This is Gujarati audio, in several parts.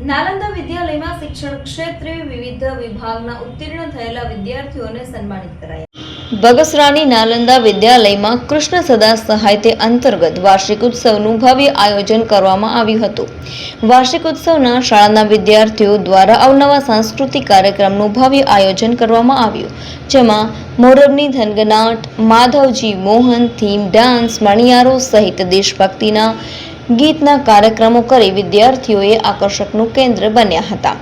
નાલંદા વિદ્યાલયમાં શિક્ષણ ક્ષેત્રે વિવિધ વિભાગના ઉત્તીર્ણ થયેલા વિદ્યાર્થીઓને સન્માનિત કરાયા। બગસરાની નાલંદા વિદ્યાલયમાં કૃષ્ણ સદા સાહિત્ય અંતર્ગત વાર્ષિક ઉત્સવનું ભવ્ય આયોજન કરવામાં આવ્યું હતું। વાર્ષિક ઉત્સવના શાળાના વિદ્યાર્થીઓ દ્વારા અવનવા સાંસ્કૃતિક કાર્યક્રમનું ભવ્ય આયોજન કરવામાં આવ્યું, જેમાં મોરબની ધનગનાટ, માધવજી મોહન, થીમ ડાન્સ, મણિયારો સહિત દેશભક્તિના ગીતના કાર્યક્રમો કરી વિદ્યાર્થીઓએ આકર્ષકનું કેન્દ્ર બન્યા હતા।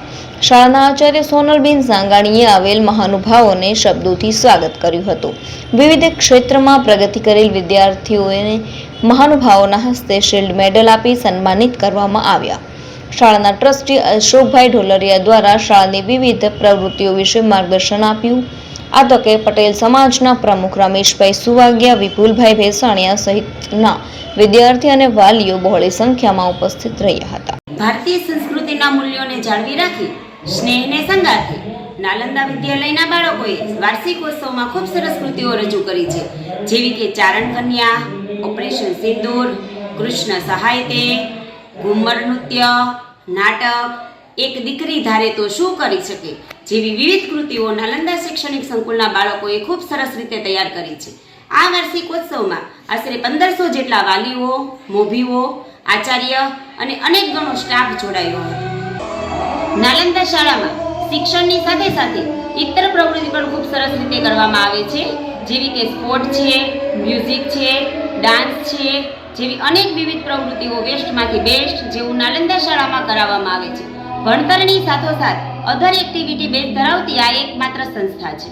શાળાના આચાર્ય સોનલબેન સાંગાણીએ આવેલ મહાનુભાવોને શબ્દોથી સ્વાગત કર્યું હતું। વિવિધ ક્ષેત્રમાં પ્રગતિ કરેલ વિદ્યાર્થીઓને મહાનુભાવોના હસ્તે શિલ્ડ મેડલ આપી સન્માનિત કરવામાં આવ્યા। શાળાના ટ્રસ્ટી અશોકભાઈ ઢોલરિયા દ્વારા શાળાની વિવિધ પ્રવૃત્તિઓ વિશે માર્ગદર્શન આપ્યું। આ તકે પટેલ સમાજના પ્રમુખ રમેશભાઈ સુવાગ્યા, વિપુલભાઈ ભેસાણીયા સહિતના વિદ્યાર્થી અને વાલીઓ બહોળી સંખ્યામાં ઉપસ્થિત રહ્યા હતા। ભારતીય સંસ્કૃતિના મૂલ્યોને જાળવી રાખી સ્નેહને સંગાથી નાલંદા વિદ્યાલયના બાળકોએ વાર્ષિક ઉત્સવમાં ખૂબ સરસ કૃતિઓ રજૂ કરી છે, જેવી કે ચારણ કન્યા, ઓપરેશન સિંદૂર, કૃષ્ણ સાહિત્ય, ઘુમર નૃત્ય, નાટક, એક દીકરી ધારે તો શું કરી શકે જેવી વિવિધ કૃતિઓ નાલંદા શૈક્ષણિક સંકુલના બાળકોએ ખૂબ સરસ રીતે તૈયાર કરી છે। આ વાર્ષિક ઉત્સવમાં આશરે 1500 જેટલા વાલીઓ, મોભીઓ, આચાર્ય અને અનેક ગણો સ્ટાફ જોડાયો હતો। નાલંદા શાળામાં શિક્ષણની સાથે સાથે ઇતર પ્રવૃત્તિ પણ ખૂબ સરસ રીતે કરવામાં આવે છે, જેવી કે સ્પોર્ટ છે, મ્યુઝિક છે, ડાન્સ છે, જેવી અનેક વિવિધ પ્રવૃત્તિઓ વેસ્ટમાંથી બેસ્ટ જેવું નાલંદા શાળામાં કરાવવામાં આવે છે। ભણતરની સાથોસાથ અધર એક્ટિવિટી બેઝ ધરાવતી આ એકમાત્ર સંસ્થા છે।